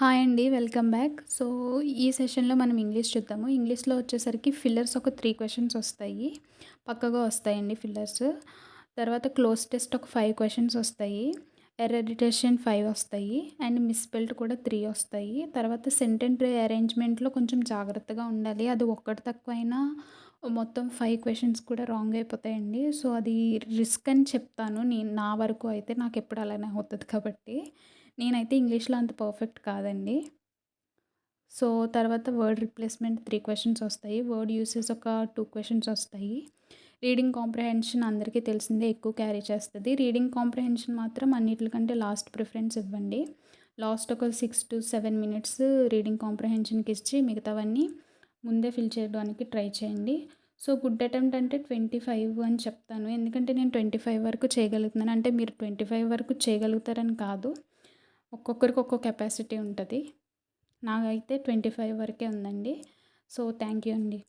Hi అండి. Welcome back. So, ఈ సెషన్‌లో మనం ఇంగ్లీష్ చూద్దాము. ఇంగ్లీష్‌లో వచ్చేసరికి ఫిల్లర్స్ ఒక 3 క్వెషన్స్ వస్తాయి. పక్కాగా వస్తాయండి ఫిల్లర్స్. తర్వాత క్లోజ్ టెస్ట్ ఒక 5 క్వెషన్స్ వస్తాయి. ఎర్రర్ డిటెక్షన్ 5 వస్తాయి. అండ్ మిస్‌స్పెల్డ్ కూడా 3 వస్తాయి. తర్వాత సెంటెన్స్ అరేంజ్‌మెంట్‌లో కొంచెం జాగ్రత్తగా ఉండాలి. అది ఒక్కటి తక్కువైనా మొత్తం 5 క్వెషన్స్ కూడా రాంగ్ అయిపోతాయండి. సో, అది రిస్క్ అని చెప్తాను. నా వరకు అయితే నాకెప్పుడు అలానే అవుతది కాబట్టి. నేనైతే ఇంగ్లీష్‌లో అంత పర్ఫెక్ట్ కాదండి. సో, తర్వాత వర్డ్ రిప్లేస్‌మెంట్ 3 క్వెషన్స్ వస్తాయి. వర్డ్ యూసేజ్ ఒక 2 క్వెషన్స్ వస్తాయి. రీడింగ్ కాంప్రిహెన్షన్ అందరికీ తెలిసిందే ఎక్కువ క్యారీ చేస్తది. రీడింగ్ కాంప్రిహెన్షన్ మాత్రం అన్నిట్లికంటే లాస్ట్ ప్రిఫరెన్స్ ఇవ్వండి. లాస్ట్ ఒక 6-7 మినిట్స్ రీడింగ్ కాంప్రిహెన్షన్‌కి ఇచ్చి మిగతావన్నీ ముందే ఫిల్ చేయడానికి ట్రై చేయండి. సో, గుడ్ అటెంప్ట్ అంటే 25 అని చెప్తాను. ఎందుకంటే నేను 25 వరకు చేయగలుగుతున్నాను. అంటే మీరు 25 వరకు చేయగలుగుతారని కాదు. ఒక్కొక్కరికి ఒక్కో కెపాసిటీ ఉంటది. నాకైతే 25 వరకే ఉందండి. సో, థ్యాంక్ యూ అండి.